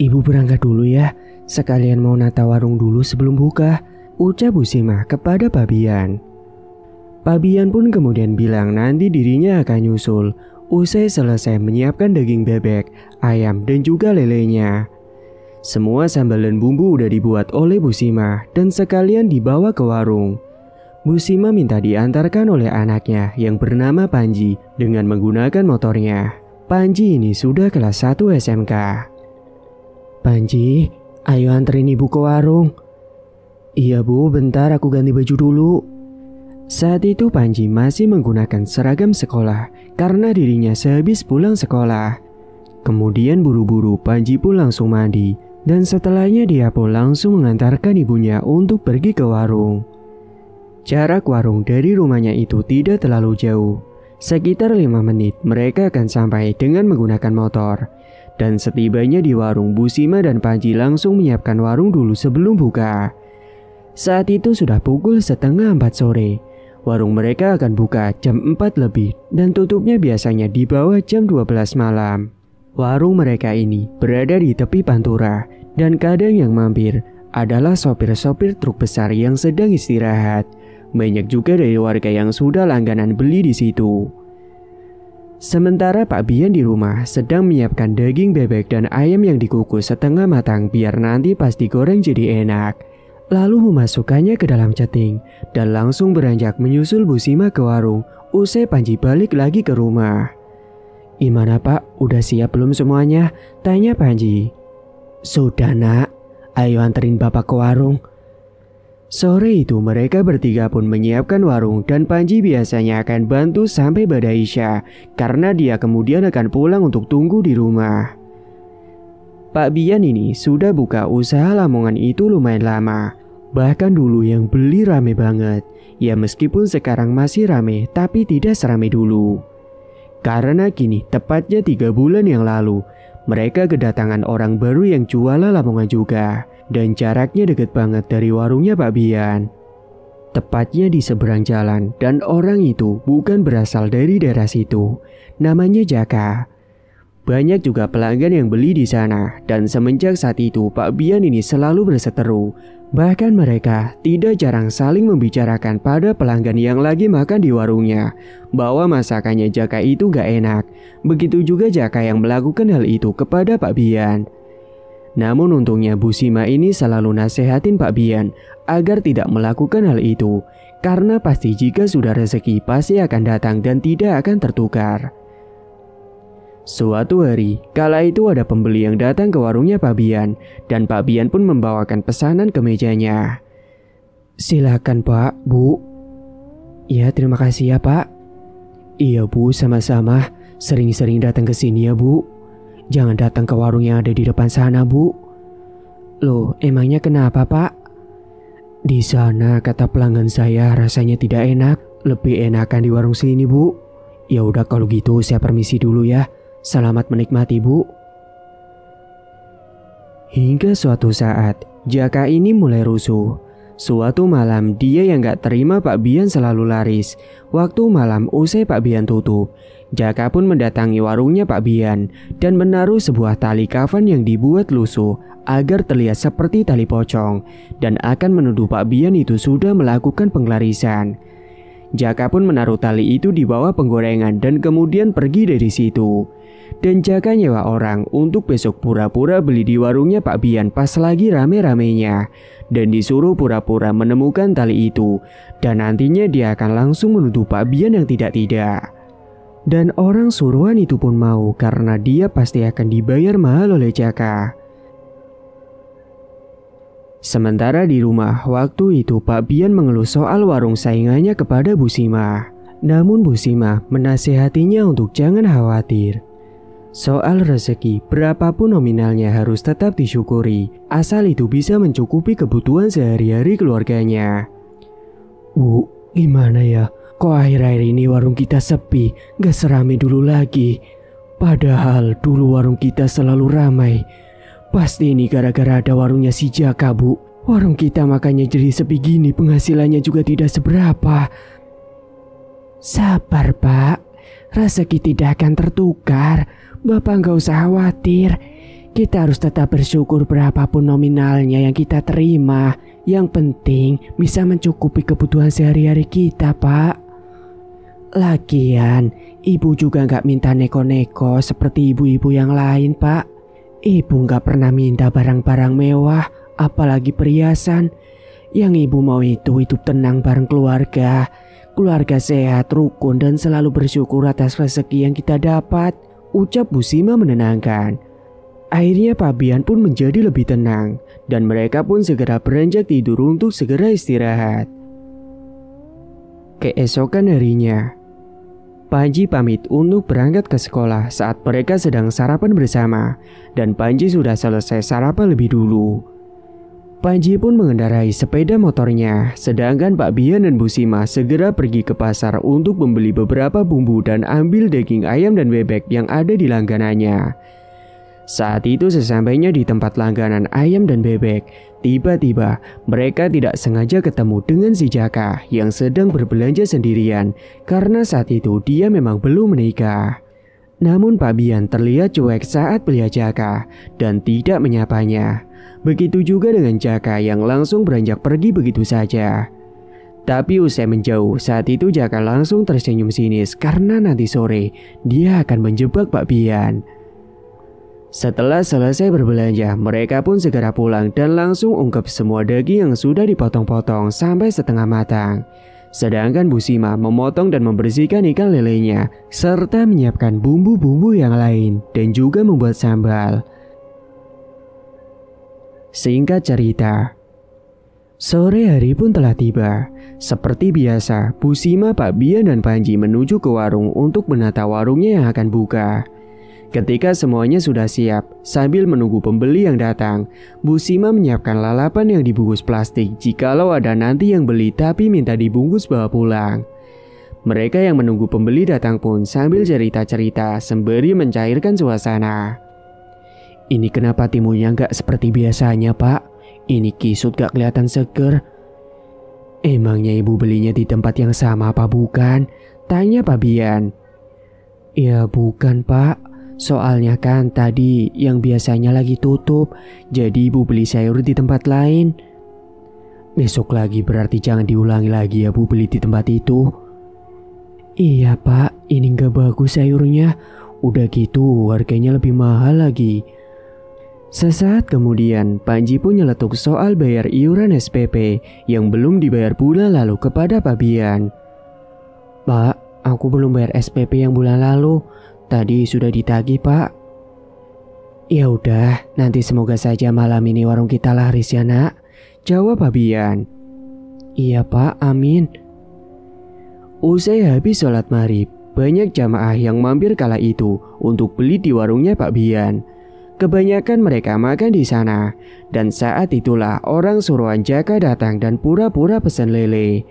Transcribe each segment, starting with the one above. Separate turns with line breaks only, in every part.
Ibu berangkat dulu ya, sekalian mau nata warung dulu sebelum buka, ucap Bu Sima kepada Pak Bian. Pak Bian pun kemudian bilang nanti dirinya akan nyusul, usai selesai menyiapkan daging bebek, ayam dan juga lelenya. Semua sambal dan bumbu udah dibuat oleh Bu Sima dan sekalian dibawa ke warung. Bu Sima minta diantarkan oleh anaknya yang bernama Panji dengan menggunakan motornya. Panji ini sudah kelas 1 SMK. Panji, ayo anterin ibu ke warung. Iya bu, bentar aku ganti baju dulu. Saat itu Panji masih menggunakan seragam sekolah karena dirinya sehabis pulang sekolah. Kemudian buru-buru Panji pun langsung mandi dan setelahnya dia pun langsung mengantarkan ibunya untuk pergi ke warung. Jarak warung dari rumahnya itu tidak terlalu jauh. Sekitar 5 menit mereka akan sampai dengan menggunakan motor. Dan setibanya di warung, Bu Sima dan Panji langsung menyiapkan warung dulu sebelum buka. Saat itu sudah pukul 3:30 sore. Warung mereka akan buka jam 4 lebih dan tutupnya biasanya di bawah jam 12 malam. Warung mereka ini berada di tepi pantura dan kadang yang mampir adalah sopir-sopir truk besar yang sedang istirahat. Banyak juga dari warga yang sudah langganan beli di situ. Sementara Pak Bian di rumah sedang menyiapkan daging bebek dan ayam yang dikukus setengah matang biar nanti pas digoreng jadi enak. Lalu memasukkannya ke dalam ceting dan langsung beranjak menyusul Bu Sima ke warung usai Panji balik lagi ke rumah. Gimana Pak, udah siap belum semuanya? Tanya Panji. Sudah nak, ayo anterin Bapak ke warung. Sore itu mereka bertiga pun menyiapkan warung dan Panji biasanya akan bantu sampai badai Isya karena dia kemudian akan pulang untuk tunggu di rumah. Pak Bian ini sudah buka usaha lamongan itu lumayan lama. Bahkan dulu yang beli rame banget. Ya meskipun sekarang masih rame tapi tidak serame dulu. Karena kini tepatnya 3 bulan yang lalu mereka kedatangan orang baru yang jualan lamongan juga. Dan jaraknya deket banget dari warungnya Pak Bian. Tepatnya di seberang jalan dan orang itu bukan berasal dari daerah situ. Namanya Jaka. Banyak juga pelanggan yang beli di sana dan semenjak saat itu Pak Bian ini selalu berseteru. Bahkan mereka tidak jarang saling membicarakan pada pelanggan yang lagi makan di warungnya bahwa masakannya Jaka itu gak enak. Begitu juga Jaka yang melakukan hal itu kepada Pak Bian. Namun untungnya Bu Sima ini selalu nasehatin Pak Bian agar tidak melakukan hal itu karena pasti jika sudah rezeki pasti akan datang dan tidak akan tertukar. Suatu hari, kala itu ada pembeli yang datang ke warungnya Pak Bian dan Pak Bian pun membawakan pesanan ke mejanya. Silakan Pak, Bu. Ya terima kasih ya Pak. Iya Bu, sama-sama. Sering-sering datang ke sini ya Bu. Jangan datang ke warung yang ada di depan sana Bu. Loh, emangnya kenapa Pak? Di sana kata pelanggan saya rasanya tidak enak. Lebih enakan di warung sini Bu. Ya udah kalau gitu saya permisi dulu ya. Selamat menikmati Bu. Hingga suatu saat Jaka ini mulai rusuh. Suatu malam dia yang gak terima Pak Bian selalu laris. Waktu malam usai Pak Bian tutup, Jaka pun mendatangi warungnya Pak Bian dan menaruh sebuah tali kafan yang dibuat lusuh agar terlihat seperti tali pocong dan akan menuduh Pak Bian itu sudah melakukan penglarisan. Jaka pun menaruh tali itu di bawah penggorengan dan kemudian pergi dari situ. Dan Jaka nyewa orang untuk besok pura-pura beli di warungnya Pak Bian pas lagi rame-ramenya dan disuruh pura-pura menemukan tali itu dan nantinya dia akan langsung menuduh Pak Bian yang tidak-tidak. Dan orang suruhan itu pun mau karena dia pasti akan dibayar mahal oleh Jaka. Sementara di rumah waktu itu Pak Bian mengeluh soal warung saingannya kepada Bu Sima. Namun Bu Sima menasehatinya untuk jangan khawatir. Soal rezeki, berapapun nominalnya harus tetap disyukuri, asal itu bisa mencukupi kebutuhan sehari-hari keluarganya. Bu, gimana ya? Kok akhir-akhir ini warung kita sepi, gak serame dulu lagi. Padahal dulu warung kita selalu ramai. Pasti ini gara-gara ada warungnya si Jaka Bu. Warung kita makanya jadi sepi gini, penghasilannya juga tidak seberapa. Sabar Pak, rezeki tidak akan tertukar. Bapak nggak usah khawatir. Kita harus tetap bersyukur berapapun nominalnya yang kita terima. Yang penting bisa mencukupi kebutuhan sehari-hari kita, Pak. Lagian, ibu juga nggak minta neko-neko seperti ibu-ibu yang lain, Pak. Ibu nggak pernah minta barang-barang mewah, apalagi perhiasan. Yang ibu mau itu hidup tenang bareng keluarga. Keluarga sehat, rukun, dan selalu bersyukur atas rezeki yang kita dapat, ucap Bu Sima menenangkan. Akhirnya Pak Bian pun menjadi lebih tenang dan mereka pun segera beranjak tidur untuk segera istirahat. Keesokan harinya, Panji pamit untuk berangkat ke sekolah saat mereka sedang sarapan bersama dan Panji sudah selesai sarapan lebih dulu. Panji pun mengendarai sepeda motornya sedangkan Pak Bian dan Bu Sima segera pergi ke pasar untuk membeli beberapa bumbu dan ambil daging ayam dan bebek yang ada di langganannya. Saat itu sesampainya di tempat langganan ayam dan bebek, tiba-tiba mereka tidak sengaja ketemu dengan si Jaka yang sedang berbelanja sendirian karena saat itu dia memang belum menikah. Namun Pak Bian terlihat cuek saat melihat Jaka dan tidak menyapanya. Begitu juga dengan Jaka yang langsung beranjak pergi begitu saja. Tapi usai menjauh, saat itu Jaka langsung tersenyum sinis karena nanti sore dia akan menjebak Pak Bian. Setelah selesai berbelanja, mereka pun segera pulang dan langsung ungkep semua daging yang sudah dipotong-potong sampai setengah matang. Sedangkan Bu Sima memotong dan membersihkan ikan lelenya, serta menyiapkan bumbu-bumbu yang lain dan juga membuat sambal. Singkat cerita, sore hari pun telah tiba. Seperti biasa, Bu Sima, Pak Bian, dan Panji menuju ke warung untuk menata warungnya yang akan buka. Ketika semuanya sudah siap, sambil menunggu pembeli yang datang, Bu Sima menyiapkan lalapan yang dibungkus plastik jikalau ada nanti yang beli tapi minta dibungkus bawa pulang. Mereka yang menunggu pembeli datang pun sambil cerita-cerita sembari mencairkan suasana. Ini kenapa timunnya nggak seperti biasanya, Pak? Ini kisut gak kelihatan seger. Emangnya ibu belinya di tempat yang sama apa bukan? Tanya Pak Bian. Ya bukan, Pak. Soalnya kan tadi yang biasanya lagi tutup, jadi ibu beli sayur di tempat lain. Besok lagi berarti jangan diulangi lagi ya bu beli di tempat itu. Iya Pak, ini gak bagus sayurnya. Udah gitu harganya lebih mahal lagi. Sesaat kemudian Panji pun nyeletuk soal bayar iuran SPP yang belum dibayar bulan lalu kepada Pak Bian. Pak, aku belum bayar SPP yang bulan lalu. Tadi sudah ditagih, Pak. Ya udah, nanti semoga saja malam ini warung kita laris ya, Nak. Jawab Pak Bian. Iya, Pak. Amin. Usai habis sholat maghrib, banyak jamaah yang mampir kala itu untuk beli di warungnya Pak Bian. Kebanyakan mereka makan di sana, dan saat itulah orang suruhan Jaka datang dan pura-pura pesan lele.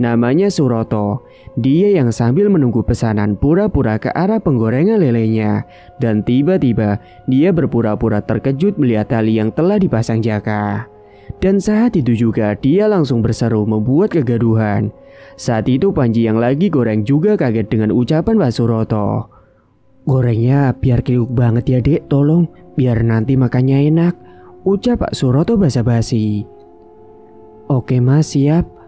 Namanya Suroto. Dia yang sambil menunggu pesanan pura-pura ke arah penggorengan lelenya. Dan tiba-tiba dia berpura-pura terkejut melihat tali yang telah dipasang Jaka. Dan saat itu juga dia langsung berseru membuat kegaduhan. Saat itu Panji yang lagi goreng juga kaget dengan ucapan Pak Suroto. Gorengnya biar kriuk banget ya dek, tolong. Biar nanti makannya enak, ucap Pak Suroto basa-basi. Oke mas, siap.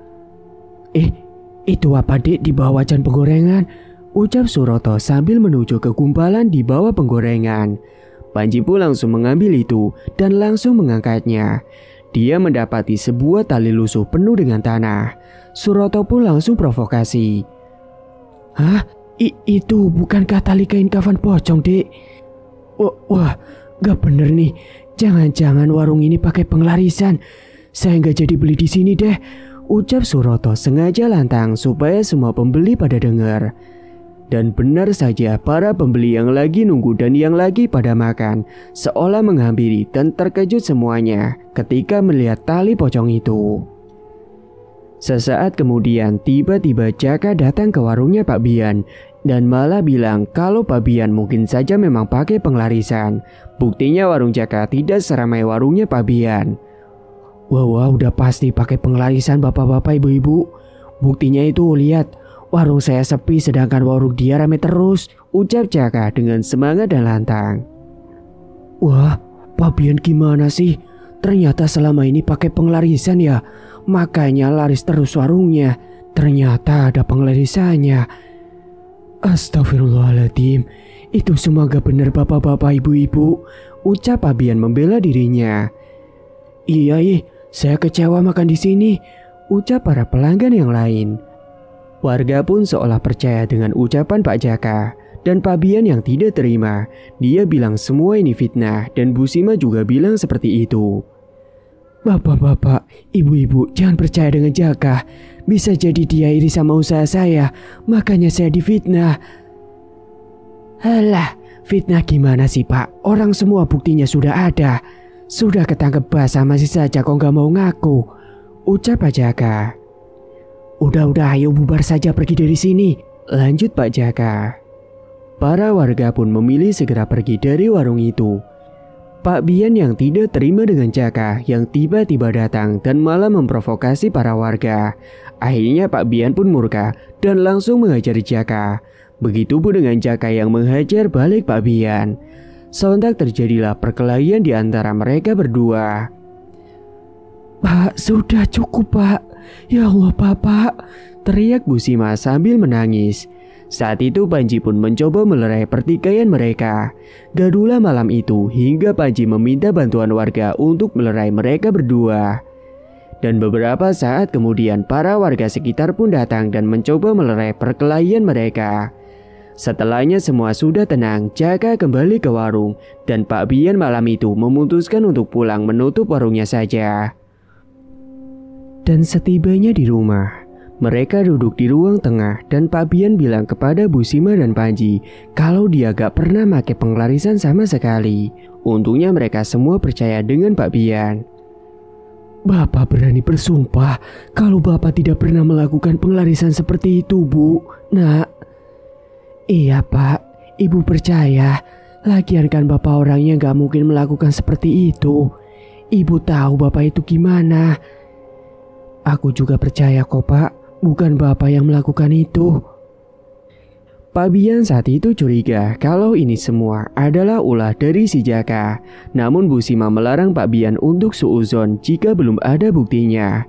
Itu apa dek di bawah wajan penggorengan? Ucap Suroto sambil menuju ke gumpalan di bawah penggorengan. Panji pun langsung mengambil itu dan langsung mengangkatnya. Dia mendapati sebuah tali lusuh penuh dengan tanah. Suroto pun langsung provokasi. Hah? Itu bukankah tali kain kafan pocong dek? Wah, gak bener nih. Jangan-jangan warung ini pakai pengelarisan. Saya gak jadi beli di sini deh. Ucap Suroto sengaja lantang supaya semua pembeli pada dengar. Dan benar saja para pembeli yang lagi nunggu dan yang lagi pada makan seolah menghampiri dan terkejut semuanya ketika melihat tali pocong itu. Sesaat kemudian tiba-tiba Jaka datang ke warungnya Pak Bian dan malah bilang kalau Pak Bian mungkin saja memang pakai pengelarisan. Buktinya warung Jaka tidak seramai warungnya Pak Bian. Wah, udah pasti pakai pengelarisan bapak-bapak ibu-ibu. Buktinya itu lihat, warung saya sepi sedangkan warung dia rame terus, ucap Jaka dengan semangat dan lantang. Wah, Pak Bian gimana sih? Ternyata selama ini pakai penglarisan ya, makanya laris terus warungnya. Ternyata ada penglarisannya. Astagfirullahaladzim, itu semua gak benar bapak-bapak ibu-ibu, ucap Pak Bian membela dirinya. Iya saya kecewa makan di sini, ucap para pelanggan yang lain. Warga pun seolah percaya dengan ucapan Pak Jaka. Dan Pak Bian yang tidak terima, dia bilang semua ini fitnah dan Bu Sima juga bilang seperti itu. Bapak-bapak, ibu-ibu jangan percaya dengan Jaka. Bisa jadi dia iri sama usaha saya, makanya saya difitnah. Halah, fitnah gimana sih Pak? Orang semua buktinya sudah ada. Sudah ketangkep basah masih saja kok gak mau ngaku, ucap Pak Jaka. Udah ayo bubar saja pergi dari sini, lanjut Pak Jaka. Para warga pun memilih segera pergi dari warung itu. Pak Bian yang tidak terima dengan Jaka yang tiba-tiba datang dan malah memprovokasi para warga. Akhirnya Pak Bian pun murka dan langsung menghajar Jaka. Begitupun dengan Jaka yang menghajar balik Pak Bian. Sontak terjadilah perkelahian di antara mereka berdua. Pak, sudah cukup Pak. Ya Allah Bapak, teriak Bu Sima sambil menangis. Saat itu Panji pun mencoba melerai pertikaian mereka. Gadulah malam itu hingga Panji meminta bantuan warga untuk melerai mereka berdua. Dan beberapa saat kemudian para warga sekitar pun datang dan mencoba melerai perkelahian mereka. Setelahnya semua sudah tenang, Jaka kembali ke warung dan Pak Bian malam itu memutuskan untuk pulang menutup warungnya saja. Dan setibanya di rumah, mereka duduk di ruang tengah dan Pak Bian bilang kepada Bu Sima dan Panji kalau dia gak pernah pakai penglarisan sama sekali. Untungnya mereka semua percaya dengan Pak Bian. Bapak berani bersumpah kalau Bapak tidak pernah melakukan penglarisan seperti itu, Bu. Nak. Iya Pak, Ibu percaya. Lagian kan Bapak orangnya gak mungkin melakukan seperti itu. Ibu tahu Bapak itu gimana. Aku juga percaya kok Pak, bukan Bapak yang melakukan itu. Pak Bian saat itu curiga kalau ini semua adalah ulah dari si Jaka. Namun Bu Sima melarang Pak Bian untuk suuzon jika belum ada buktinya.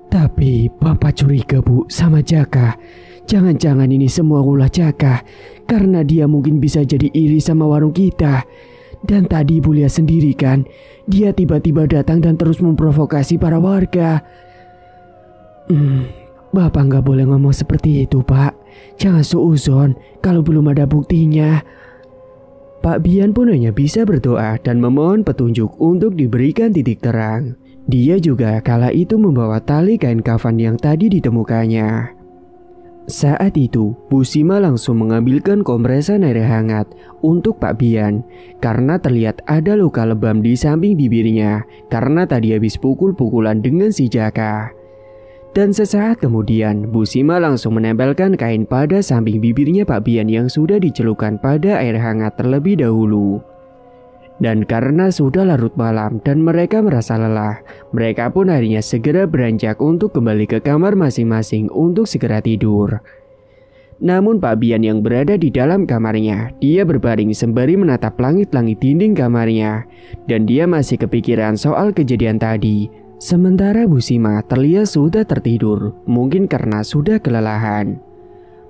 Tapi Bapak curiga Bu sama Jaka. Jangan-jangan ini semua ulah Jaka, karena dia mungkin bisa jadi iri sama warung kita. Dan tadi Ibu lihat sendiri kan, dia tiba-tiba datang dan terus memprovokasi para warga. Bapak nggak boleh ngomong seperti itu Pak. Jangan suuzon kalau belum ada buktinya. Pak Bian pun hanya bisa berdoa dan memohon petunjuk untuk diberikan titik terang. Dia juga kala itu membawa tali kain kafan yang tadi ditemukannya. Saat itu, Bu Sima langsung mengambilkan kompresan air hangat untuk Pak Bian karena terlihat ada luka lebam di samping bibirnya karena tadi habis pukul-pukulan dengan si Jaka. Dan sesaat kemudian, Bu Sima langsung menempelkan kain pada samping bibirnya Pak Bian yang sudah dicelupkan pada air hangat terlebih dahulu. Dan karena sudah larut malam dan mereka merasa lelah, mereka pun akhirnya segera beranjak untuk kembali ke kamar masing-masing untuk segera tidur. Namun Pak Bian yang berada di dalam kamarnya, dia berbaring sembari menatap langit-langit dinding kamarnya. Dan dia masih kepikiran soal kejadian tadi. Sementara Bu Sima terlihat sudah tertidur, mungkin karena sudah kelelahan.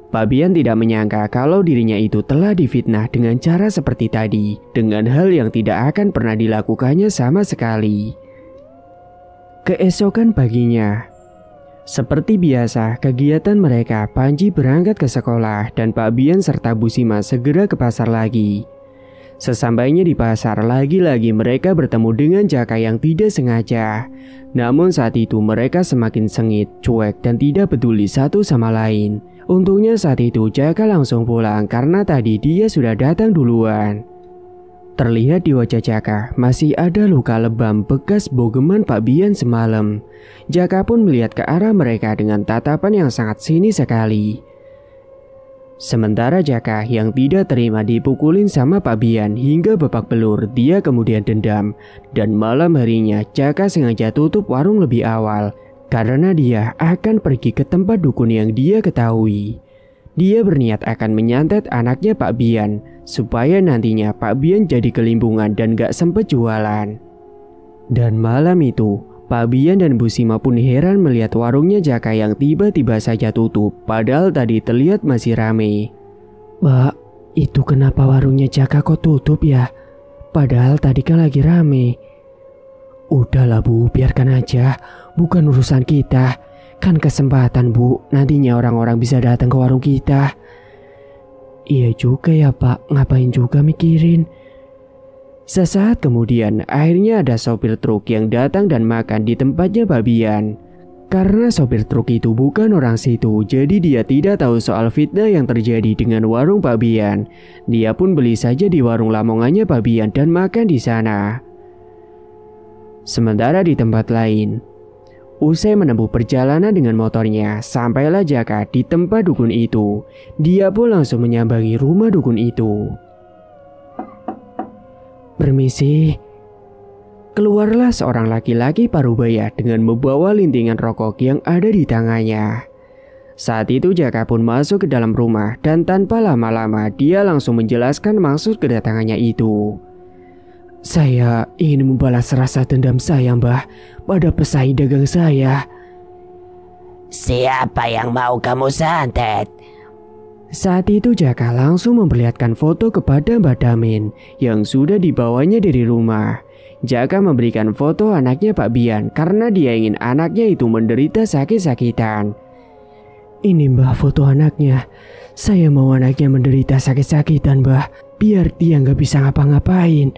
Pak Bian tidak menyangka kalau dirinya itu telah difitnah dengan cara seperti tadi, dengan hal yang tidak akan pernah dilakukannya sama sekali. Keesokan paginya, seperti biasa kegiatan mereka, Panji berangkat ke sekolah dan Pak Bian serta Bu Sima segera ke pasar lagi. Sesampainya di pasar, lagi-lagi mereka bertemu dengan Jaka yang tidak sengaja. Namun saat itu mereka semakin sengit, cuek dan tidak peduli satu sama lain. Untungnya saat itu Jaka langsung pulang karena tadi dia sudah datang duluan. Terlihat di wajah Jaka masih ada luka lebam bekas bogeman Pak Bian semalam. Jaka pun melihat ke arah mereka dengan tatapan yang sangat sinis sekali. Sementara Jaka yang tidak terima dipukulin sama Pak Bian hingga babak belur, dia kemudian dendam. Dan malam harinya Jaka sengaja tutup warung lebih awal karena dia akan pergi ke tempat dukun yang dia ketahui. Dia berniat akan menyantet anaknya Pak Bian, supaya nantinya Pak Bian jadi kelimpungan dan gak sempet jualan. Dan malam itu, Pak Bian dan Bu Sima pun heran melihat warungnya Jaka yang tiba-tiba saja tutup, padahal tadi terlihat masih rame. "Mbak, itu kenapa warungnya Jaka kok tutup ya? Padahal tadi kan lagi rame." "Udahlah Bu, biarkan aja, bukan urusan kita. Kan kesempatan Bu, nantinya orang-orang bisa datang ke warung kita." "Iya juga ya Pak, ngapain juga mikirin." Sesaat kemudian, akhirnya ada sopir truk yang datang dan makan di tempatnya Pak Bian. Karena sopir truk itu bukan orang situ, jadi dia tidak tahu soal fitnah yang terjadi dengan warung Pak Bian. Dia pun beli saja di warung lamongannya Pak Bian dan makan di sana. Sementara di tempat lain, usai menempuh perjalanan dengan motornya, sampailah Jaka di tempat dukun itu. Dia pun langsung menyambangi rumah dukun itu. "Permisi." Keluarlah seorang laki-laki parubaya dengan membawa lintingan rokok yang ada di tangannya. Saat itu Jaka pun masuk ke dalam rumah dan tanpa lama-lama dia langsung menjelaskan maksud kedatangannya itu. "Saya ingin membalas rasa dendam saya, Mbah, pada pesaing dagang saya."
"Siapa yang mau kamu santet?"
Saat itu Jaka langsung memperlihatkan foto kepada Mbak Damin yang sudah dibawanya dari rumah. Jaka memberikan foto anaknya Pak Bian karena dia ingin anaknya itu menderita sakit-sakitan. "Ini Mbah foto anaknya. Saya mau anaknya menderita sakit-sakitan, Mbah, biar dia nggak bisa ngapa-ngapain."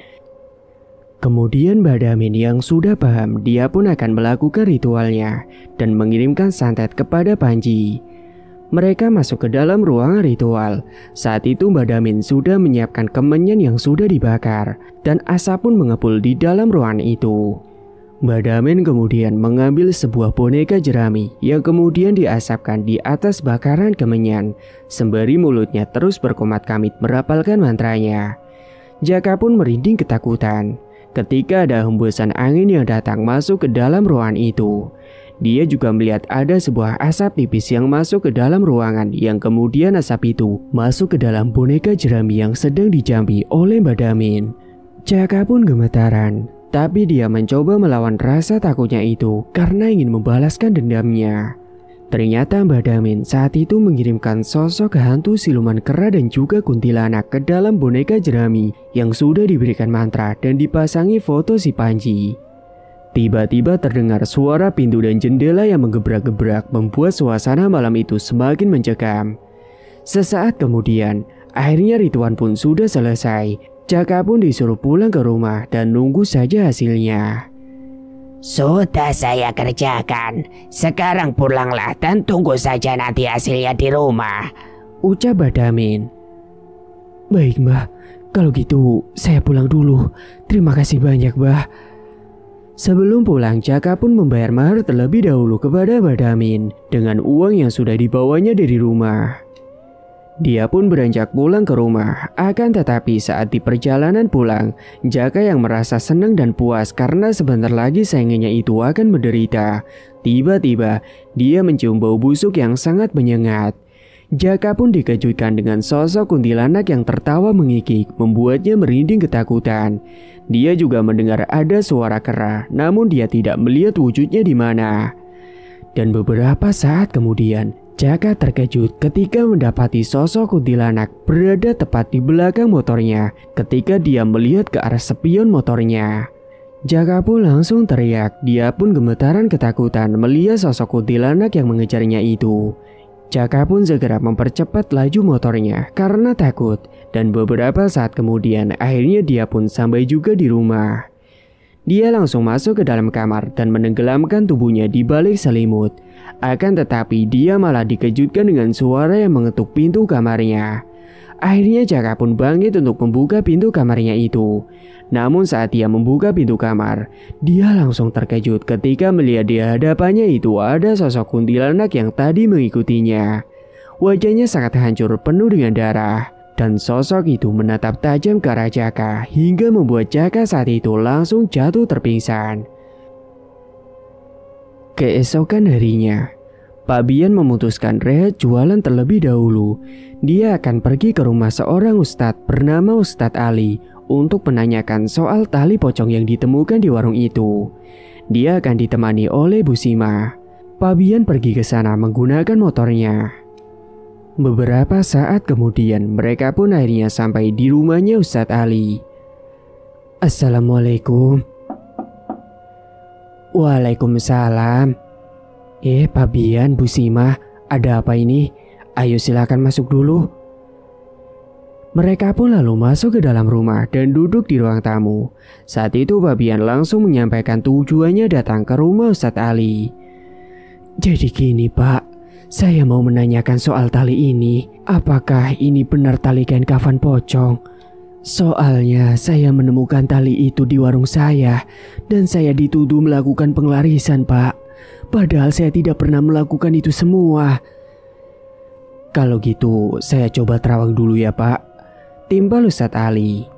Kemudian Mbak Damin yang sudah paham, dia pun akan melakukan ritualnya dan mengirimkan santet kepada Panji. Mereka masuk ke dalam ruangan ritual. Saat itu Mbak Damin sudah menyiapkan kemenyan yang sudah dibakar dan asap pun mengepul di dalam ruangan itu. Mbak Damin kemudian mengambil sebuah boneka jerami yang kemudian diasapkan di atas bakaran kemenyan, sembari mulutnya terus berkomat-kamit merapalkan mantranya. Jaka pun merinding ketakutan ketika ada hembusan angin yang datang masuk ke dalam ruangan itu. Dia juga melihat ada sebuah asap tipis yang masuk ke dalam ruangan, yang kemudian asap itu masuk ke dalam boneka jerami yang sedang dijampi oleh Mbak Damin. Jaka pun gemetaran, tapi dia mencoba melawan rasa takutnya itu karena ingin membalaskan dendamnya. Ternyata Mbak Damin saat itu mengirimkan sosok hantu siluman kera dan juga kuntilanak ke dalam boneka jerami yang sudah diberikan mantra dan dipasangi foto si Panji. Tiba-tiba terdengar suara pintu dan jendela yang menggebrak-gebrak membuat suasana malam itu semakin mencekam. Sesaat kemudian, akhirnya ritual pun sudah selesai. Jaka pun disuruh pulang ke rumah dan nunggu saja hasilnya.
"Sudah saya kerjakan. Sekarang pulanglah dan tunggu saja nanti hasilnya di rumah,"
ucap Mbak Damin. "Baik Mbah, kalau gitu saya pulang dulu. Terima kasih banyak Mbah." Sebelum pulang, Jaka pun membayar mahar terlebih dahulu kepada Mbak Damin dengan uang yang sudah dibawanya dari rumah. Dia pun beranjak pulang ke rumah. Akan tetapi saat di perjalanan pulang, Jaka yang merasa senang dan puas karena sebentar lagi saingannya itu akan menderita. Tiba-tiba, dia mencium bau busuk yang sangat menyengat. Jaka pun dikejutkan dengan sosok kuntilanak yang tertawa mengikik, membuatnya merinding ketakutan. Dia juga mendengar ada suara kera, namun dia tidak melihat wujudnya di mana. Dan beberapa saat kemudian, Jaka terkejut ketika mendapati sosok kuntilanak berada tepat di belakang motornya ketika dia melihat ke arah spion motornya. Jaka pun langsung teriak, dia pun gemetaran ketakutan melihat sosok kuntilanak yang mengejarnya itu. Jaka pun segera mempercepat laju motornya karena takut, dan beberapa saat kemudian akhirnya dia pun sampai juga di rumah. Dia langsung masuk ke dalam kamar dan menenggelamkan tubuhnya di balik selimut. Akan tetapi dia malah dikejutkan dengan suara yang mengetuk pintu kamarnya. Akhirnya Jaka pun bangkit untuk membuka pintu kamarnya itu. Namun saat dia membuka pintu kamar, dia langsung terkejut ketika melihat di hadapannya itu ada sosok kuntilanak yang tadi mengikutinya. Wajahnya sangat hancur penuh dengan darah, dan sosok itu menatap tajam ke arah Jaka hingga membuat Jaka saat itu langsung jatuh terpingsan. Keesokan harinya, Pak Bian memutuskan rehat jualan terlebih dahulu. Dia akan pergi ke rumah seorang ustadz bernama Ustadz Ali untuk menanyakan soal tali pocong yang ditemukan di warung itu. Dia akan ditemani oleh Bu Sima. Pak Bian pergi ke sana menggunakan motornya. Beberapa saat kemudian mereka pun akhirnya sampai di rumahnya Ustadz Ali. Assalamualaikum. Waalaikumsalam. Pak Bian, Bu Sima, ada apa ini? Ayo silakan masuk dulu. Mereka pun lalu masuk ke dalam rumah dan duduk di ruang tamu. Saat itu Pak Bian langsung menyampaikan tujuannya datang ke rumah Ustadz Ali. Jadi gini Pak, saya mau menanyakan soal tali ini. Apakah ini benar tali kain kafan pocong? Soalnya saya menemukan tali itu di warung saya dan saya dituduh melakukan pengelarisan Pak. Padahal saya tidak pernah melakukan itu semua. Kalau gitu saya coba terawang dulu ya Pak, timbal Ustadz Ali.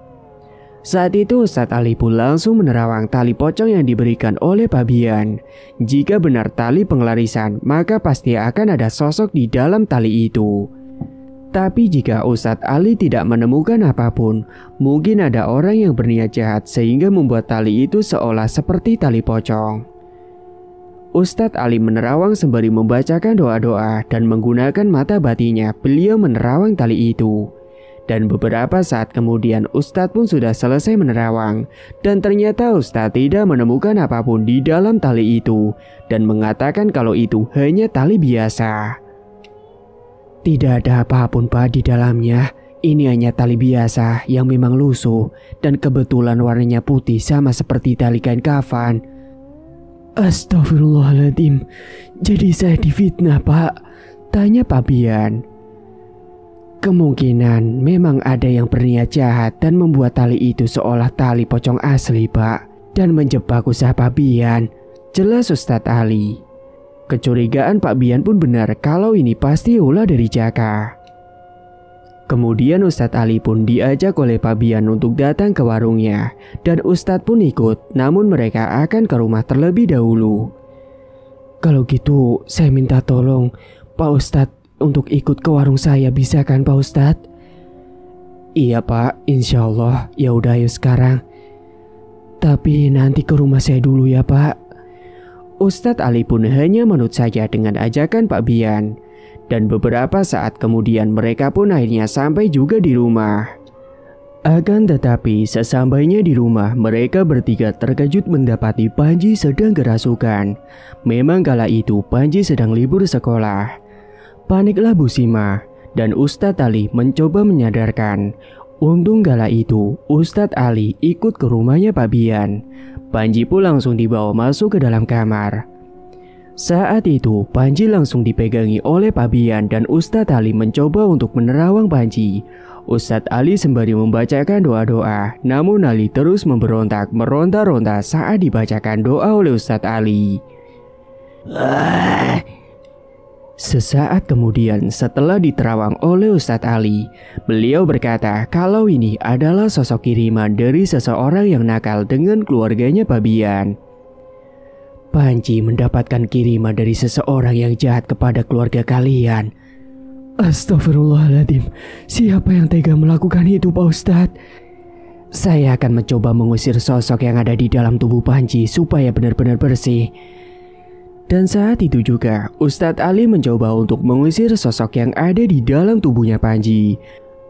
Saat itu Ustadz Ali pun langsung menerawang tali pocong yang diberikan oleh Pak Bian. Jika benar tali pengelarisan, maka pasti akan ada sosok di dalam tali itu. Tapi jika Ustadz Ali tidak menemukan apapun, mungkin ada orang yang berniat jahat sehingga membuat tali itu seolah seperti tali pocong. Ustadz Ali menerawang sembari membacakan doa-doa dan menggunakan mata batinnya beliau menerawang tali itu. Dan beberapa saat kemudian Ustadz pun sudah selesai menerawang. Dan ternyata Ustadz tidak menemukan apapun di dalam tali itu dan mengatakan kalau itu hanya tali biasa. Tidak ada apapun Pak di dalamnya. Ini hanya tali biasa yang memang lusuh dan kebetulan warnanya putih sama seperti tali kain kafan. Astagfirullahaladzim, jadi saya difitnah Pak? Tanya Pak Bian. Kemungkinan memang ada yang berniat jahat dan membuat tali itu seolah tali pocong asli Pak, dan menjebak usaha Pak Bian, jelas Ustadz Ali. Kecurigaan Pak Bian pun benar kalau ini pasti ulah dari Jaka. Kemudian Ustadz Ali pun diajak oleh Pak Bian untuk datang ke warungnya. Dan Ustadz pun ikut, namun mereka akan ke rumah terlebih dahulu. Kalau gitu saya minta tolong Pak Ustadz untuk ikut ke warung saya, bisa kan Pak Ustadz? Iya Pak, insya Allah. Ya udah ayo sekarang. Tapi nanti ke rumah saya dulu ya Pak. Ustadz Ali pun hanya menurut saja dengan ajakan Pak Bian. Dan beberapa saat kemudian mereka pun akhirnya sampai juga di rumah. Akan tetapi sesampainya di rumah mereka bertiga terkejut mendapati Panji sedang kerasukan. Memang kala itu Panji sedang libur sekolah. Paniklah Bu Sima dan Ustadz Ali mencoba menyadarkan. Untung kala itu Ustadz Ali ikut ke rumahnya Pak Bian. Panji pun langsung dibawa masuk ke dalam kamar. Saat itu Panji langsung dipegangi oleh Pak Bian dan Ustadz Ali mencoba untuk menerawang Panji. Ustadz Ali sembari membacakan doa-doa, namun Ali terus meronta-ronta saat dibacakan doa oleh Ustadz Ali. Sesaat kemudian setelah diterawang oleh Ustadz Ali, beliau berkata kalau ini adalah sosok kiriman dari seseorang yang nakal dengan keluarganya Pak Bian. Panji mendapatkan kiriman dari seseorang yang jahat kepada keluarga kalian. Astagfirullahaladzim, siapa yang tega melakukan itu Pak Ustadz? Saya akan mencoba mengusir sosok yang ada di dalam tubuh Panji supaya benar-benar bersih. Dan saat itu juga Ustadz Ali mencoba untuk mengusir sosok yang ada di dalam tubuhnya Panji.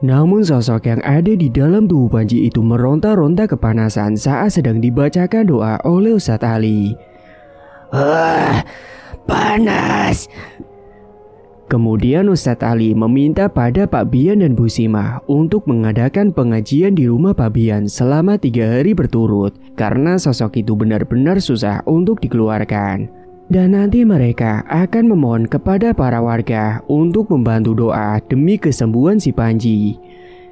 Namun sosok yang ada di dalam tubuh Panji itu meronta-ronta kepanasan saat sedang dibacakan doa oleh Ustadz Ali. Panas. Kemudian Ustadz Ali meminta pada Pak Bian dan Bu Sima untuk mengadakan pengajian di rumah Pak Bian selama 3 hari berturut karena sosok itu benar-benar susah untuk dikeluarkan. Dan nanti mereka akan memohon kepada para warga untuk membantu doa demi kesembuhan si Panji.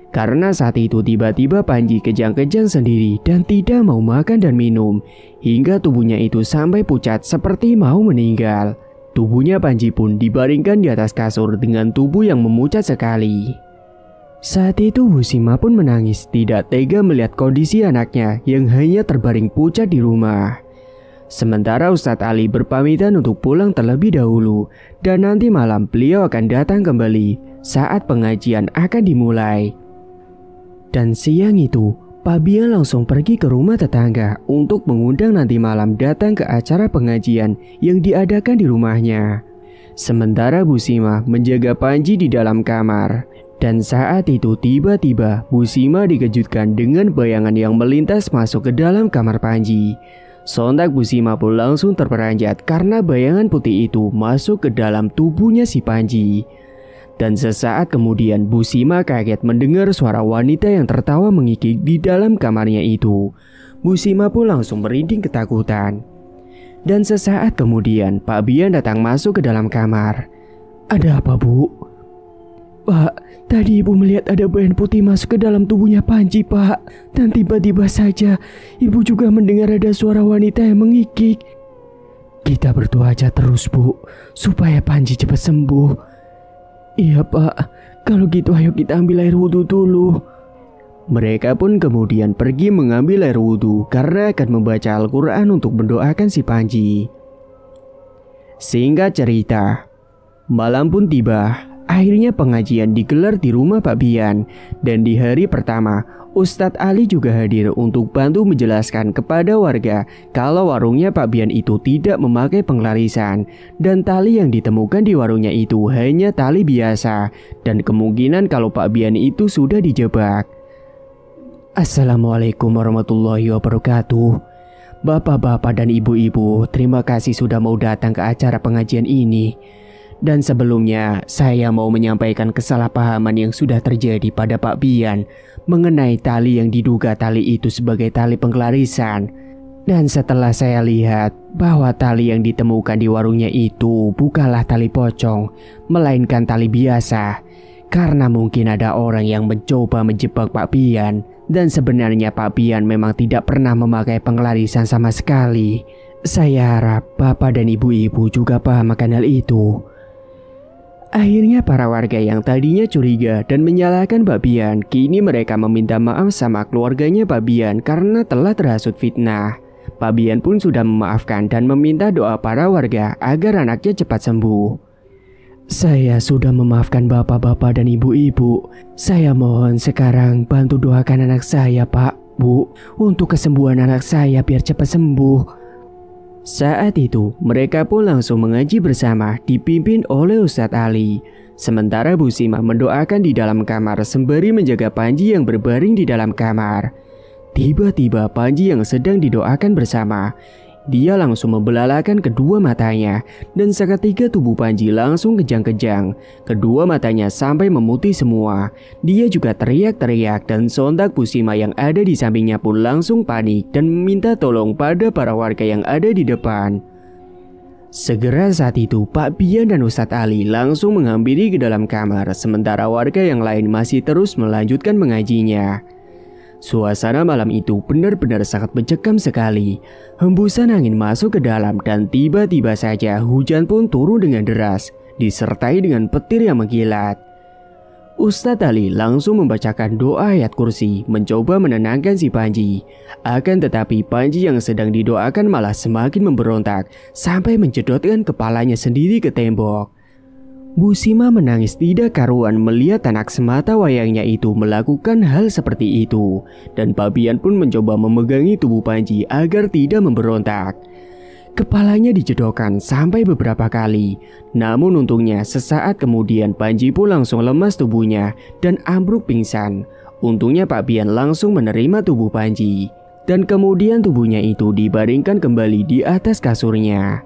Karena saat itu tiba-tiba Panji kejang-kejang sendiri dan tidak mau makan dan minum, hingga tubuhnya itu sampai pucat seperti mau meninggal. Tubuhnya Panji pun dibaringkan di atas kasur dengan tubuh yang memucat sekali. Saat itu Bu Sima pun menangis, tidak tega melihat kondisi anaknya yang hanya terbaring pucat di rumah. Sementara Ustadz Ali berpamitan untuk pulang terlebih dahulu dan nanti malam beliau akan datang kembali saat pengajian akan dimulai. Dan siang itu, Pak Bian langsung pergi ke rumah tetangga untuk mengundang nanti malam datang ke acara pengajian yang diadakan di rumahnya. Sementara Bu Sima menjaga Panji di dalam kamar. Dan saat itu tiba-tiba Bu Sima dikejutkan dengan bayangan yang melintas masuk ke dalam kamar Panji. Sontak Bu Sima pun langsung terperanjat karena bayangan putih itu masuk ke dalam tubuhnya si Panji. Dan sesaat kemudian Bu Sima kaget mendengar suara wanita yang tertawa mengikik di dalam kamarnya itu. Bu Sima pun langsung merinding ketakutan. Dan sesaat kemudian Pak Bian datang masuk ke dalam kamar. "Ada apa, Bu?" "Pak, tadi Ibu melihat ada bayangan putih masuk ke dalam tubuhnya Panji, Pak. Dan tiba-tiba saja Ibu juga mendengar ada suara wanita yang mengikik. Kita berdoa aja terus, Bu, supaya Panji cepat sembuh." "Iya, Pak. Kalau gitu ayo kita ambil air wudhu dulu." Mereka pun kemudian pergi mengambil air wudhu karena akan membaca Al-Quran untuk mendoakan si Panji. Singkat cerita, malam pun tiba. Akhirnya pengajian digelar di rumah Pak Bian. Dan di hari pertama, Ustadz Ali juga hadir untuk bantu menjelaskan kepada warga kalau warungnya Pak Bian itu tidak memakai penglarisan. Dan tali yang ditemukan di warungnya itu hanya tali biasa. Dan kemungkinan kalau Pak Bian itu sudah dijebak. Assalamualaikum warahmatullahi wabarakatuh. Bapak-bapak dan ibu-ibu, terima kasih sudah mau datang ke acara pengajian ini. Dan sebelumnya, saya mau menyampaikan kesalahpahaman yang sudah terjadi pada Pak Bian mengenai tali yang diduga tali itu sebagai tali penglarisan. Dan setelah saya lihat bahwa tali yang ditemukan di warungnya itu bukanlah tali pocong, melainkan tali biasa. Karena mungkin ada orang yang mencoba menjebak Pak Bian. Dan sebenarnya Pak Bian memang tidak pernah memakai penglarisan sama sekali. Saya harap Bapak dan Ibu-ibu juga paham akan hal itu. Akhirnya para warga yang tadinya curiga dan menyalahkan Pak Bian, kini mereka meminta maaf sama keluarganya Pak Bian karena telah terhasut fitnah. Pak Bian pun sudah memaafkan dan meminta doa para warga agar anaknya cepat sembuh. "Saya sudah memaafkan bapak-bapak dan ibu-ibu. Saya mohon sekarang bantu doakan anak saya, Pak, Bu, untuk kesembuhan anak saya biar cepat sembuh." Saat itu, mereka pun langsung mengaji bersama dipimpin oleh Ustadz Ali. Sementara Bu Sima mendoakan di dalam kamar sembari menjaga Panji yang berbaring di dalam kamar. Tiba-tiba Panji yang sedang didoakan bersama, dia langsung membelalakan kedua matanya dan seketika tubuh Panji langsung kejang-kejang. Kedua matanya sampai memutih semua. Dia juga teriak-teriak dan sontak Bu Sima yang ada di sampingnya pun langsung panik dan meminta tolong pada para warga yang ada di depan. Segera saat itu Pak Bian dan Ustadz Ali langsung menghampiri ke dalam kamar, sementara warga yang lain masih terus melanjutkan mengajinya. Suasana malam itu benar-benar sangat mencekam sekali. Hembusan angin masuk ke dalam dan tiba-tiba saja hujan pun turun dengan deras, disertai dengan petir yang mengkilat. Ustadz Ali langsung membacakan doa ayat kursi, mencoba menenangkan si Panji. Akan tetapi Panji yang sedang didoakan malah semakin memberontak, sampai menjedotkan kepalanya sendiri ke tembok. Bu Sima menangis tidak karuan melihat anak semata wayangnya itu melakukan hal seperti itu. Dan Pak Bian pun mencoba memegangi tubuh Panji agar tidak memberontak. Kepalanya dijedokkan sampai beberapa kali. Namun untungnya sesaat kemudian Panji pun langsung lemas tubuhnya dan ambruk pingsan. Untungnya Pak Bian langsung menerima tubuh Panji. Dan kemudian tubuhnya itu dibaringkan kembali di atas kasurnya.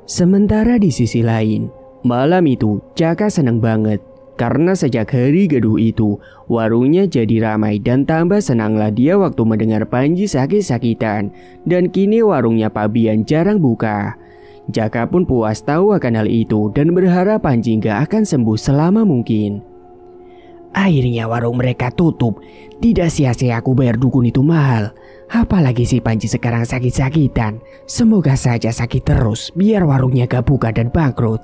Sementara di sisi lain, malam itu Caka senang banget karena sejak hari gaduh itu warungnya jadi ramai dan tambah senanglah dia waktu mendengar Panji sakit-sakitan dan kini warungnya Pak Bian jarang buka. Caka pun puas tahu akan hal itu dan berharap Panji gak akan sembuh selama mungkin.
Akhirnya warung mereka tutup. Tidak sia-sia aku bayar dukun itu mahal. Apalagi si Panji sekarang sakit-sakitan. Semoga saja sakit terus biar warungnya gak buka dan bangkrut.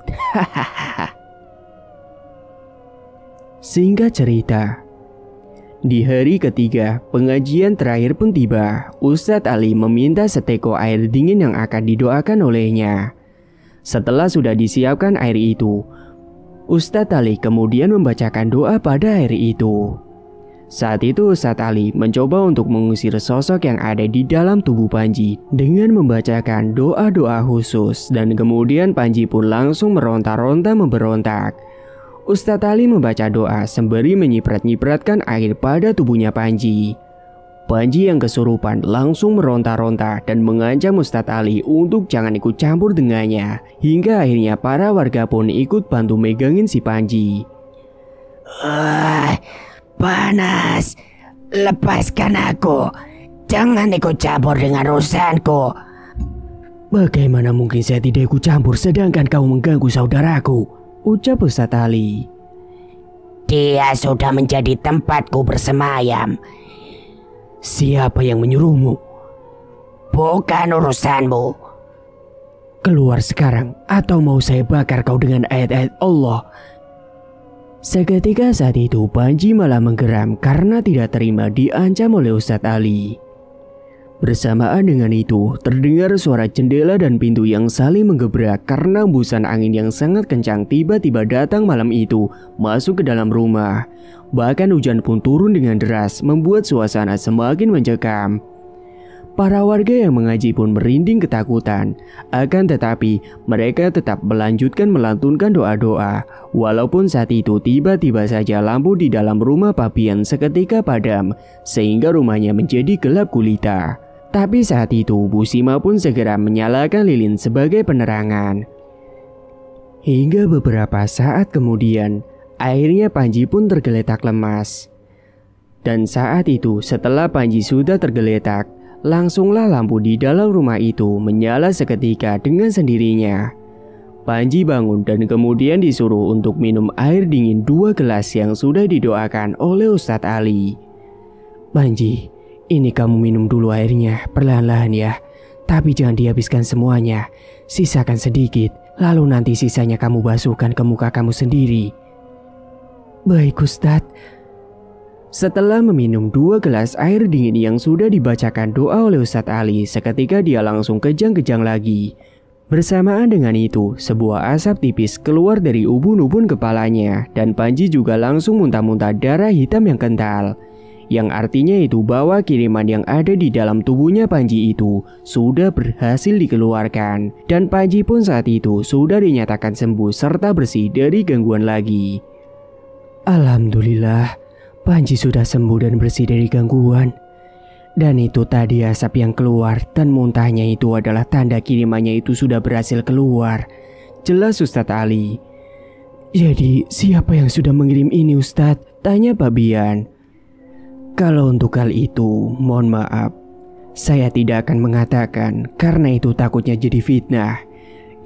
Singkat cerita, Di hari ketiga, pengajian terakhir pun tiba. Ustadz Ali meminta seteko air dingin yang akan didoakan olehnya. Setelah sudah disiapkan air itu, Ustadz Ali kemudian membacakan doa pada air itu. Saat itu Ustadz Ali mencoba untuk mengusir sosok yang ada di dalam tubuh Panji dengan membacakan doa-doa khusus, dan kemudian Panji pun langsung meronta-ronta memberontak. Ustadz Ali membaca doa sembari menyiprat-nyipratkan air pada tubuhnya Panji. Panji yang kesurupan langsung meronta-ronta dan mengancam Ustadz Ali untuk jangan ikut campur dengannya. Hingga akhirnya para warga pun ikut bantu megangin si Panji.
Panas, lepaskan aku. Jangan ikut campur dengan urusanku.
Bagaimana mungkin saya tidak ikut campur sedangkan kau mengganggu saudaraku? Ucap Ustadz Ali.
Dia sudah menjadi tempatku bersemayam.
Siapa yang menyuruhmu?
Bukan urusanmu.
Keluar sekarang atau mau saya bakar kau dengan ayat-ayat Allah. Seketika saat itu Panji malah menggeram karena tidak terima diancam oleh Ustadz Ali. Bersamaan dengan itu, terdengar suara jendela dan pintu yang saling menggebrak karena hembusan angin yang sangat kencang tiba-tiba datang malam itu masuk ke dalam rumah. Bahkan hujan pun turun dengan deras membuat suasana semakin mencekam. Para warga yang mengaji pun merinding ketakutan. Akan tetapi mereka tetap melanjutkan melantunkan doa-doa. Walaupun saat itu tiba-tiba saja lampu di dalam rumah Pabian seketika padam sehingga rumahnya menjadi gelap gulita. Tapi saat itu Bu Sima pun segera menyalakan lilin sebagai penerangan. Hingga beberapa saat kemudian, akhirnya Panji pun tergeletak lemas. Dan saat itu setelah Panji sudah tergeletak, langsunglah lampu di dalam rumah itu menyala seketika dengan sendirinya. Panji bangun dan kemudian disuruh untuk minum air dingin 2 gelas yang sudah didoakan oleh Ustadz Ali. Panji, ini kamu minum dulu airnya, perlahan-lahan ya. Tapi jangan dihabiskan semuanya, sisakan sedikit, lalu nanti sisanya kamu basuhkan ke muka kamu sendiri. Baik Ustadz. Setelah meminum 2 gelas air dingin yang sudah dibacakan doa oleh Ustadz Ali, seketika dia langsung kejang-kejang lagi. Bersamaan dengan itu, sebuah asap tipis keluar dari ubun-ubun kepalanya dan Panji juga langsung muntah-muntah darah hitam yang kental. Yang artinya itu bahwa kiriman yang ada di dalam tubuhnya Panji itu sudah berhasil dikeluarkan. Dan Panji pun saat itu sudah dinyatakan sembuh serta bersih dari gangguan lagi. Alhamdulillah, Panji sudah sembuh dan bersih dari gangguan. Dan itu tadi asap yang keluar dan muntahnya itu adalah tanda kirimannya itu sudah berhasil keluar. Jelas Ustadz Ali. Jadi siapa yang sudah mengirim ini Ustadz? Tanya Pabian. Kalau untuk hal itu, mohon maaf. Saya tidak akan mengatakan karena itu takutnya jadi fitnah.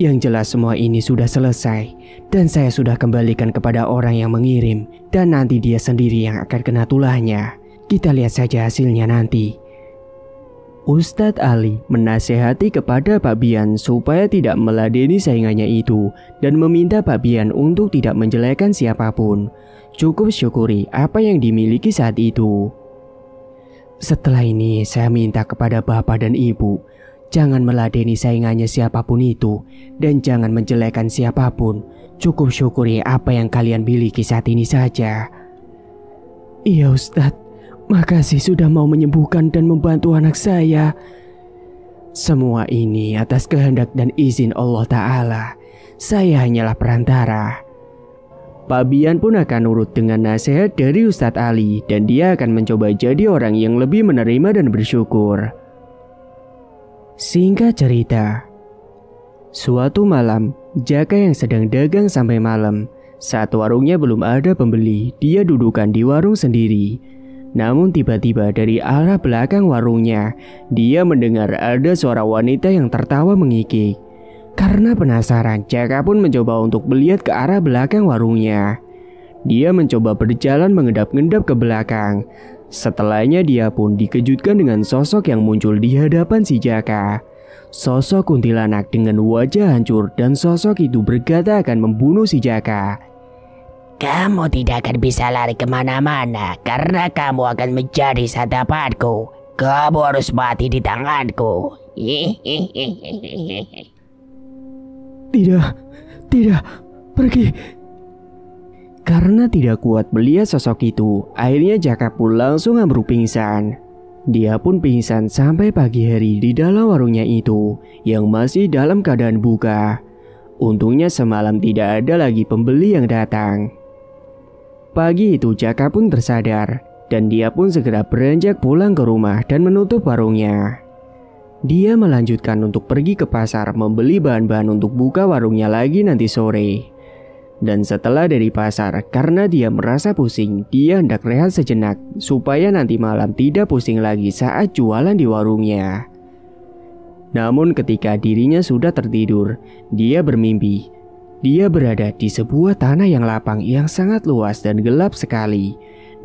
Yang jelas semua ini sudah selesai dan saya sudah kembalikan kepada orang yang mengirim dan nanti dia sendiri yang akan kena tulahnya. Kita lihat saja hasilnya nanti. Ustadz Ali menasehati kepada Pak Bian supaya tidak meladeni saingannya itu dan meminta Pak Bian untuk tidak menjelekkan siapapun. Cukup syukuri apa yang dimiliki saat itu. Setelah ini saya minta kepada Bapak dan Ibu, jangan meladeni saingannya siapapun itu dan jangan menjelekkan siapapun. Cukup syukuri apa yang kalian miliki saat ini saja. Iya Ustadz. Makasih sudah mau menyembuhkan dan membantu anak saya. Semua ini atas kehendak dan izin Allah Ta'ala. Saya hanyalah perantara. Pak Bian pun akan nurut dengan nasihat dari Ustadz Ali dan dia akan mencoba jadi orang yang lebih menerima dan bersyukur. Singkat cerita, suatu malam, Jaka yang sedang dagang sampai malam. Saat warungnya belum ada pembeli, dia dudukan di warung sendiri. Namun tiba-tiba dari arah belakang warungnya, dia mendengar ada suara wanita yang tertawa mengikik. Karena penasaran, Jaka pun mencoba untuk melihat ke arah belakang warungnya. Dia mencoba berjalan mengendap-endap ke belakang. Setelahnya dia pun dikejutkan dengan sosok yang muncul di hadapan si Jaka. Sosok kuntilanak dengan wajah hancur dan sosok itu berkata akan membunuh si Jaka.
Kamu tidak akan bisa lari kemana-mana karena kamu akan menjadi santapanku. Kamu harus mati di tanganku.
Tidak, pergi. Karena tidak kuat melihat sosok itu, akhirnya Jaka pun langsung ambruk pingsan. Dia pun pingsan sampai pagi hari di dalam warungnya itu yang masih dalam keadaan buka. Untungnya semalam tidak ada lagi pembeli yang datang. Pagi itu Jaka pun tersadar dan dia pun segera beranjak pulang ke rumah dan menutup warungnya. Dia melanjutkan untuk pergi ke pasar membeli bahan-bahan untuk buka warungnya lagi nanti sore. Dan setelah dari pasar, karena dia merasa pusing, dia hendak rehat sejenak supaya nanti malam tidak pusing lagi saat jualan di warungnya. Namun ketika dirinya sudah tertidur, dia bermimpi. Dia berada di sebuah tanah yang lapang yang sangat luas dan gelap sekali.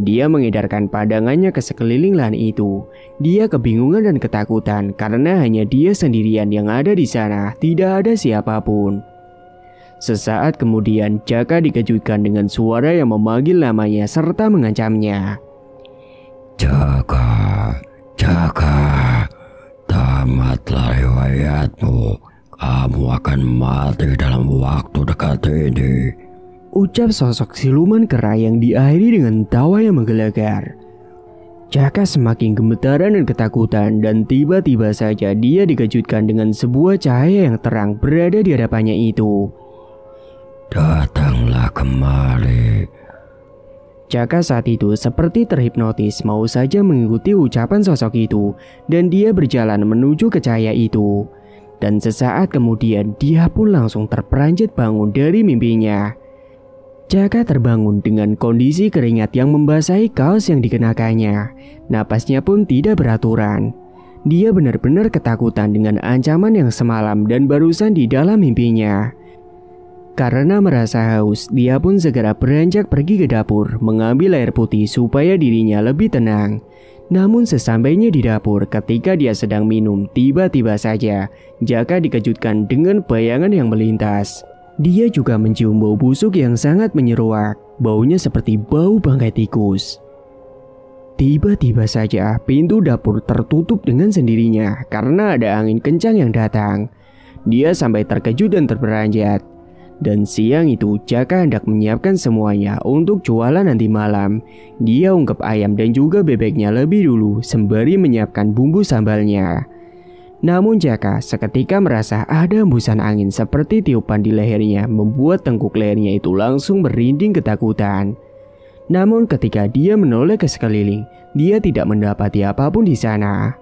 Dia mengedarkan pandangannya ke sekeliling lahan itu. Dia kebingungan dan ketakutan karena hanya dia sendirian yang ada di sana, tidak ada siapapun. Sesaat kemudian Jaka dikejutkan dengan suara yang memanggil namanya serta mengancamnya.
Jaka, tamatlah riwayatmu. Kamu akan mati dalam waktu dekat ini.
Ucap sosok siluman kera yang diakhiri dengan tawa yang menggelegar. Jaka semakin gemetaran dan ketakutan dan tiba-tiba saja dia dikejutkan dengan sebuah cahaya yang terang berada di hadapannya itu.
Datanglah kemari.
Jaka saat itu seperti terhipnotis mau saja mengikuti ucapan sosok itu dan dia berjalan menuju ke cahaya itu. Dan sesaat kemudian dia pun langsung terperanjat bangun dari mimpinya. Jaka terbangun dengan kondisi keringat yang membasahi kaos yang dikenakannya. Napasnya pun tidak beraturan. Dia benar-benar ketakutan dengan ancaman yang semalam dan barusan di dalam mimpinya. Karena merasa haus, dia pun segera beranjak pergi ke dapur mengambil air putih supaya dirinya lebih tenang. Namun sesampainya di dapur ketika dia sedang minum, tiba-tiba saja Jaka dikejutkan dengan bayangan yang melintas. Dia juga mencium bau busuk yang sangat menyeruak. Baunya seperti bau bangkai tikus. Tiba-tiba saja pintu dapur tertutup dengan sendirinya karena ada angin kencang yang datang. Dia sampai terkejut dan terperanjat. Dan siang itu Jaka hendak menyiapkan semuanya untuk jualan nanti malam. Dia ungkep ayam dan juga bebeknya lebih dulu sembari menyiapkan bumbu sambalnya. Namun Jaka seketika merasa ada hembusan angin seperti tiupan di lehernya membuat tengkuk lehernya itu langsung merinding ketakutan. Namun ketika dia menoleh ke sekeliling, dia tidak mendapati apapun di sana.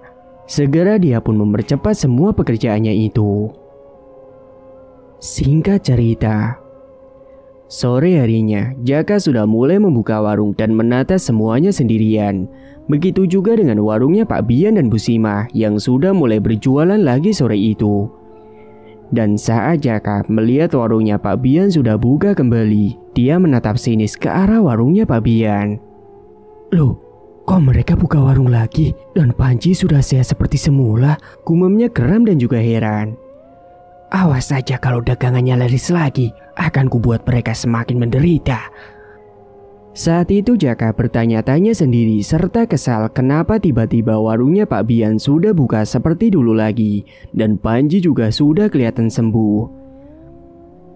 Segera dia pun mempercepat semua pekerjaannya itu. Singkat cerita, sore harinya Jaka sudah mulai membuka warung dan menata semuanya sendirian. Begitu juga dengan warungnya Pak Bian dan Bu Sima yang sudah mulai berjualan lagi sore itu. Dan saat Jaka melihat warungnya Pak Bian sudah buka kembali, dia menatap sinis ke arah warungnya Pak Bian. Loh, kok mereka buka warung lagi? Dan Panji sudah sehat seperti semula? Gumamnya geram dan juga heran. Awas saja kalau dagangannya laris lagi, akan kubuat mereka semakin menderita. Saat itu Jaka bertanya-tanya sendiri serta kesal kenapa tiba-tiba warungnya Pak Bian sudah buka seperti dulu lagi dan Panji juga sudah kelihatan sembuh.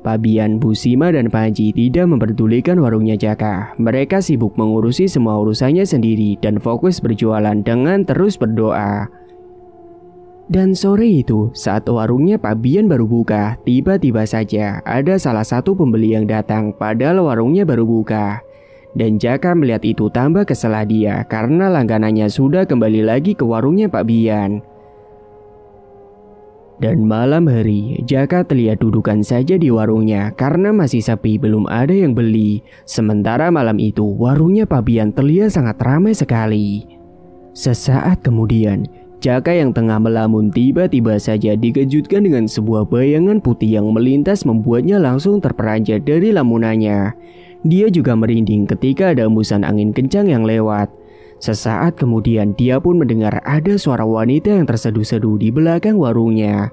Pak Bian, Bu Sima dan Panji tidak memperdulikan warungnya Jaka. Mereka sibuk mengurusi semua urusannya sendiri dan fokus berjualan dengan terus berdoa. Dan sore itu saat warungnya Pak Bian baru buka, tiba-tiba saja ada salah satu pembeli yang datang padahal warungnya baru buka. Dan Jaka melihat itu tambah kesal dia karena langganannya sudah kembali lagi ke warungnya Pak Bian. Dan malam hari Jaka terlihat dudukan saja di warungnya karena masih sepi belum ada yang beli. Sementara malam itu warungnya Pak Bian terlihat sangat ramai sekali. Sesaat kemudian Jaka yang tengah melamun tiba-tiba saja dikejutkan dengan sebuah bayangan putih yang melintas membuatnya langsung terperanjat dari lamunannya. Dia juga merinding ketika ada hembusan angin kencang yang lewat. Sesaat kemudian dia pun mendengar ada suara wanita yang terseduh-seduh di belakang warungnya.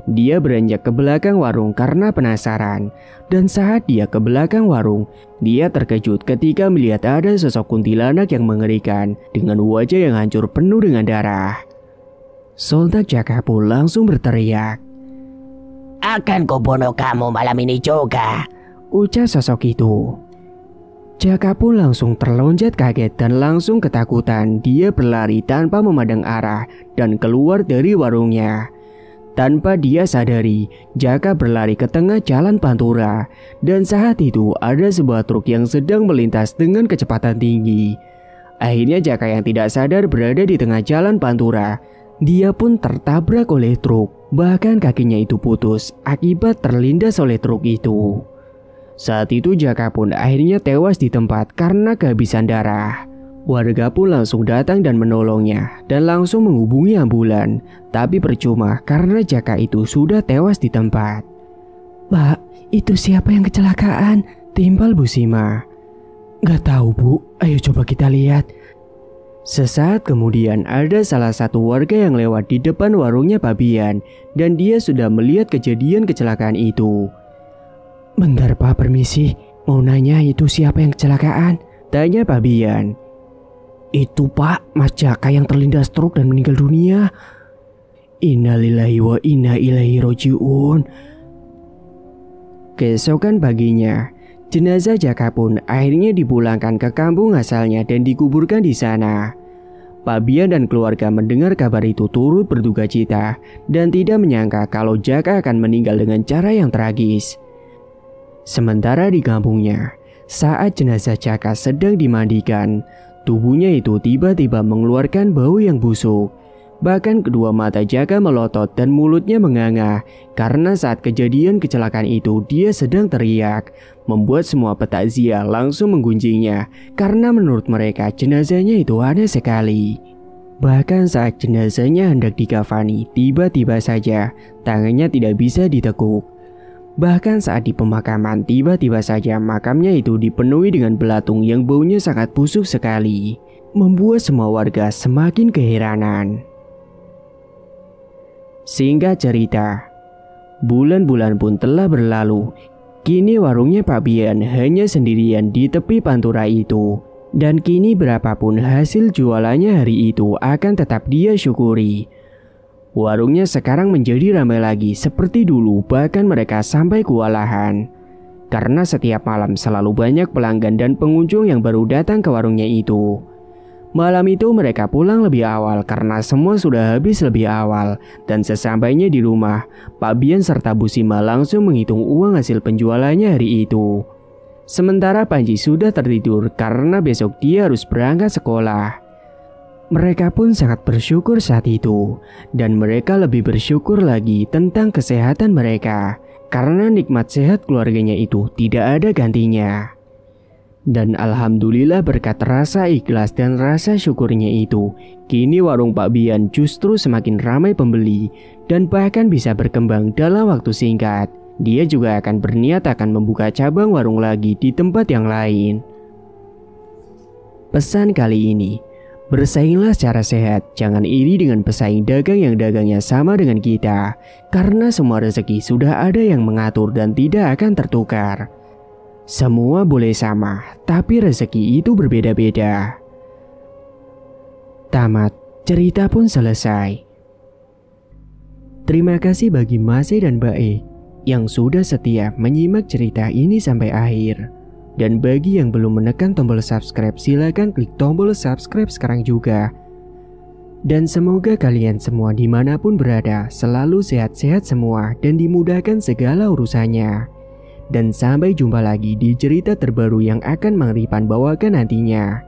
Dia beranjak ke belakang warung karena penasaran. Dan saat dia ke belakang warung, dia terkejut ketika melihat ada sosok kuntilanak yang mengerikan dengan wajah yang hancur penuh dengan darah. Sontak Jaka pun langsung berteriak.
Akan kubunuh kamu malam ini juga,
ucap sosok itu. Jaka pun langsung terlonjat kaget dan langsung ketakutan. Dia berlari tanpa memandang arah dan keluar dari warungnya. Tanpa dia sadari, Jaka berlari ke tengah jalan Pantura. Dan saat itu ada sebuah truk yang sedang melintas dengan kecepatan tinggi. Akhirnya Jaka yang tidak sadar berada di tengah jalan Pantura. Dia pun tertabrak oleh truk. Bahkan kakinya itu putus akibat terlindas oleh truk itu. Saat itu Jaka pun akhirnya tewas di tempat karena kehabisan darah. Warga pun langsung datang dan menolongnya dan langsung menghubungi ambulan. Tapi percuma karena Jaka itu sudah tewas di tempat.
Mbak, itu siapa yang kecelakaan?
Timpal Bu Sima.
Gak tahu Bu, ayo coba kita lihat.
Sesaat kemudian ada salah satu warga yang lewat di depan warungnya Pak Bian. Dan dia sudah melihat kejadian kecelakaan itu.
Bentar Pak, permisi. Mau nanya itu siapa yang kecelakaan?
Tanya Pak Bian.
Itu Pak, Mas Jaka yang terlindas truk dan meninggal dunia.
Innalillahi wa inna ilaihi roji'un. Keesokan paginya, jenazah Jaka pun akhirnya dipulangkan ke kampung asalnya dan dikuburkan di sana. Pak Bian dan keluarga mendengar kabar itu turut berduka cita dan tidak menyangka kalau Jaka akan meninggal dengan cara yang tragis. Sementara di kampungnya, saat jenazah Jaka sedang dimandikan, tubuhnya itu tiba-tiba mengeluarkan bau yang busuk. Bahkan kedua mata Jaka melotot dan mulutnya menganga karena saat kejadian kecelakaan itu dia sedang teriak, membuat semua petakziah langsung menggunjingnya karena menurut mereka jenazahnya itu aneh sekali. Bahkan saat jenazahnya hendak dikafani, tiba-tiba saja tangannya tidak bisa ditekuk. Bahkan saat di pemakaman, tiba-tiba saja makamnya itu dipenuhi dengan belatung yang baunya sangat busuk sekali, membuat semua warga semakin keheranan. Singkat cerita, bulan-bulan pun telah berlalu. Kini warungnya Pak Bian hanya sendirian di tepi Pantura itu. Dan kini berapapun hasil jualannya hari itu akan tetap dia syukuri. Warungnya sekarang menjadi ramai lagi seperti dulu, bahkan mereka sampai kewalahan. Karena setiap malam selalu banyak pelanggan dan pengunjung yang baru datang ke warungnya itu. Malam itu mereka pulang lebih awal karena semua sudah habis lebih awal. Dan sesampainya di rumah, Pak Bian serta Bu Sima langsung menghitung uang hasil penjualannya hari itu. Sementara Panji sudah tertidur karena besok dia harus berangkat sekolah. Mereka pun sangat bersyukur saat itu. Dan mereka lebih bersyukur lagi tentang kesehatan mereka. Karena nikmat sehat keluarganya itu tidak ada gantinya. Dan alhamdulillah berkat rasa ikhlas dan rasa syukurnya itu, kini warung Pak Bian justru semakin ramai pembeli dan bahkan bisa berkembang dalam waktu singkat. Dia juga akan berniat akan membuka cabang warung lagi di tempat yang lain. Pesan kali ini, bersainglah secara sehat, jangan iri dengan pesaing dagang yang dagangnya sama dengan kita. Karena semua rezeki sudah ada yang mengatur dan tidak akan tertukar. Semua boleh sama, tapi rezeki itu berbeda-beda. Tamat, cerita pun selesai. Terima kasih bagi Mas E dan Mbak E yang sudah setia menyimak cerita ini sampai akhir. Dan bagi yang belum menekan tombol subscribe, silakan klik tombol subscribe sekarang juga. Dan semoga kalian semua dimanapun berada selalu sehat-sehat semua dan dimudahkan segala urusannya. Dan sampai jumpa lagi di cerita terbaru yang akan Mang Ripan bawakan nantinya.